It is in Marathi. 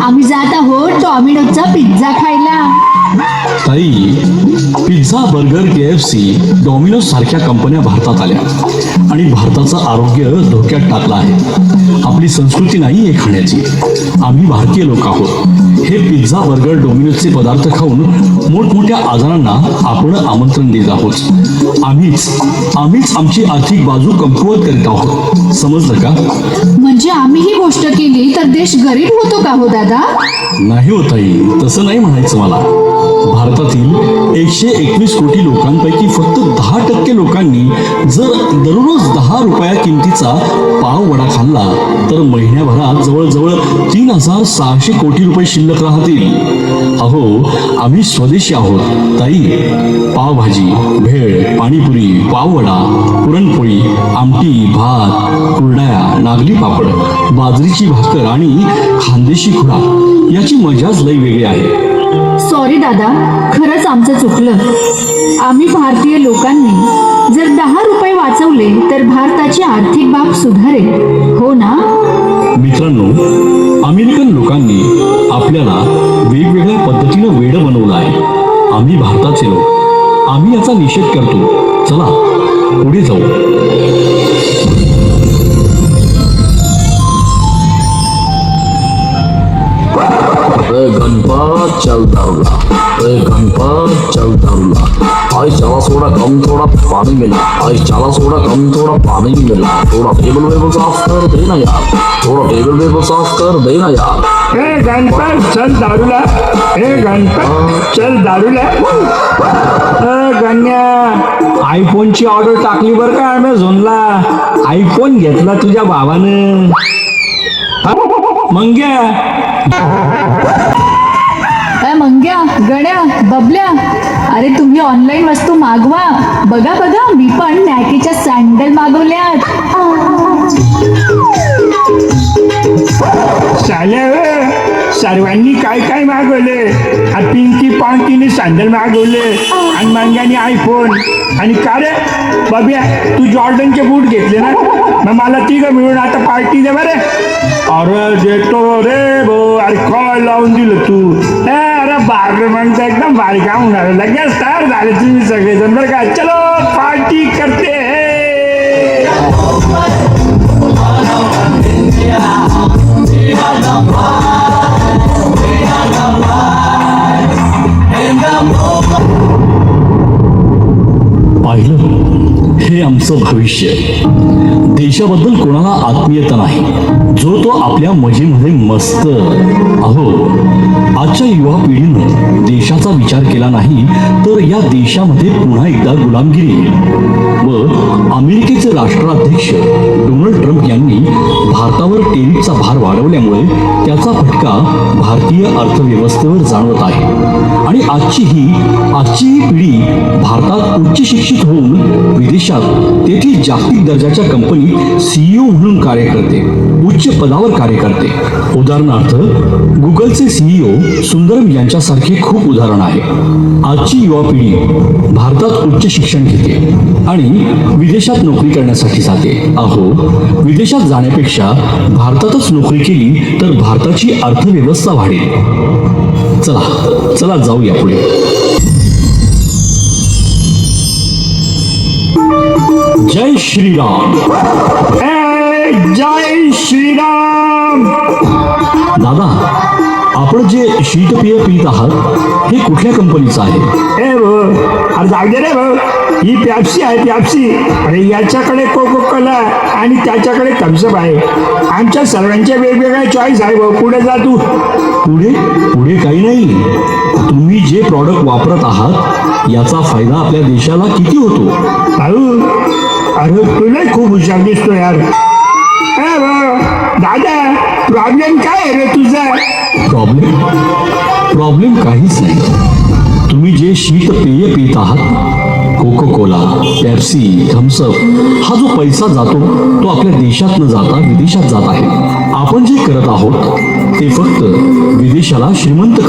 आम्ही जात आहोत डॉमिनोजचा पिझ्झा खायला. ताई, पिझ्झा, बर्गर, KFC, डॉमिनोज सारख्या कंपन्या भारतात आल्या आणि भारताचं आरोग्य धोक्यात टाकलं आहे. आपली संस्कृती नाही हे खाण्याची. आम्ही भारतीय लोक आहोत. हे पिझ्झा, बर्गर, डॉमिनोजचे पदार्थ खाऊन मोठमोठ्या आजारांना आपण आमंत्रण देत आहोत. आम्हीच आमची आर्थिक बाजू कमकुवत करीत आहोत. समजलं का? म्हणजे आम्ही ही गोष्ट केली तर देश गरीब होतो का हो दादा? नाही हो ताई, तसं नाही म्हणायचं मला. भारतातील 121 कोटी लोकांपैकी फक्त 10% लोकांनी जर दररोज 10 रुपया किमतीचा पाव वडा खाल्ला तर महिन्याभरात जवळजवळ 3600 कोटी रुपये शिल्लक राहतील. अहो, आम्ही स्वदेशी आहोत ताई. पावभाजी, भेळ, पाणीपुरी, पाववडा, पुरणपोळी, आमटी, भात, कुरडया, नागली पापड, बाजरीची भाकर आणि खानदेशी खुराक याची मजाच लई वेगळी आहे. सॉरी दादा, खरंच आमचं चुकलं. आम्ही भारतीय लोकांनी जर 10 रुपये वाचवले तर भारताची आर्थिक बाब सुधारेल, हो ना? मित्रांनो, अमेरिकन लोकांनी आपल्याला वेगवेगळ्या पद्धतीनं वेडं बनवलं आहे. आम्ही भारताचे लोक, आम्ही याचा निषेध करतो. चला पुढे जाऊ. गणपत चल दारूला, गणपत चल दारूला. भाई चला थोड़ा कम, थोड़ा पानी मिला. भाई चला थोड़ा कम, थोड़ा पानी मिला. थोड़ा टेबल वेबल साफ कर देना यार. थोड़ा टेबल वेबल साफ कर देना यार. गणपत चल दारूला. गणपत चल दारूला. गण्या, आयफोनची ऑर्डर टाकली बरं का अमेझॉनला. आयफोन घेतला तुझ्या भावानं. मंग्या, मंग्या, गड्या, बबल्या, अरे तुम्ही ऑनलाईन वस्तू मागवा. बघा बघा, मी पण नॅकीच्या सँडल मागवल्यात. सर्वांनी काय काय मागवले. पिंकी पांकीने सँडल मागवले आणि मंग्याने आयफोन. आणि का रे बब्या, तू जॉर्डनचे बूट घेतले ना, मग मला तिघं मिळून आता पार्टी दे बरे. अरे देतो रे भो. अरे काय लावून दिलं तू. अरे बापरे, मग तर एकदम भारी काम होणार. लगेच तयार झाले तुम्ही सगळेजण बरं का. चलो पार्टी करते है. पाहिलं, हे आमचं भविष्य. देशाबद्दल कोणाला आत्मीयता नाही, जो तो आपल्या मजेमध्ये मस्त. अहो, आजच्या युवा पिढीनं देशाचा विचार केला नाही तर या देशामध्ये पुन्हा एकदा गुलामगिरी येईल. व अमेरिकेचे राष्ट्राध्यक्ष डोनाल्ड ट्रम्प यांनी भारतावर टेरिफचा भार वाढवल्यामुळे त्याचा फटका भारतीय अर्थव्यवस्थेवर जाणवत आहे. आणि आजची ही पिढी भारतात उच्च शिक्षित होऊन विदेशात तेथील जागतिक दर्जाच्या कंपनीत CEO म्हणून कार्य करते, उच्च पदावर कार्य करते. उदाहरणार्थ गुगलचे CEO सुंदरम यांच्यासारखे खूप उदाहरण आहे. आजची युवा पिढी भारतात उच्च शिक्षण घेते आणि विदेशात नोकरी करण्यासाठी जाते. अहो, विदेशात जाण्यापेक्षा भारतातच नोकरी केली तर भारताची अर्थव्यवस्था वाढेल. चला जाऊया पुढे. जय श्रीराम. जय श्रीराम. दादा, आपण जे शीतपेय पित आहात हे कुठल्या कंपनीचं आहे? अरे जाऊ दे रे भाऊ, ही पॅप्सी आहे, पॅप्सी. अरे याच्याकडे कोको कोला आणि त्याच्याकडे थम्सअप आहे. आमच्या सर्वांच्या वेगवेगळ्या चॉईस आहे भाऊ. पुढे जा तू. पुढे काही नाही. तुम्ही जे प्रॉडक्ट वापरत आहात याचा फायदा आपल्या देशाला किती होतो? भाऊ, अरे तुला खूप हुशार दिसतो यार. दादा, प्रॉब्लेम काय आहे रे तुझा? प्रॉब्लेम काहीच नाही. तुम्ही जे शीतपेय पित आहात, कोको कोला, पेप्सी, थम्सअप, हा जो पैसा जातो तो आपल्या देशात न जाता विदेशात जात आहे. आपण जे करत आहोत ते फक्त विदेशाला श्रीमंत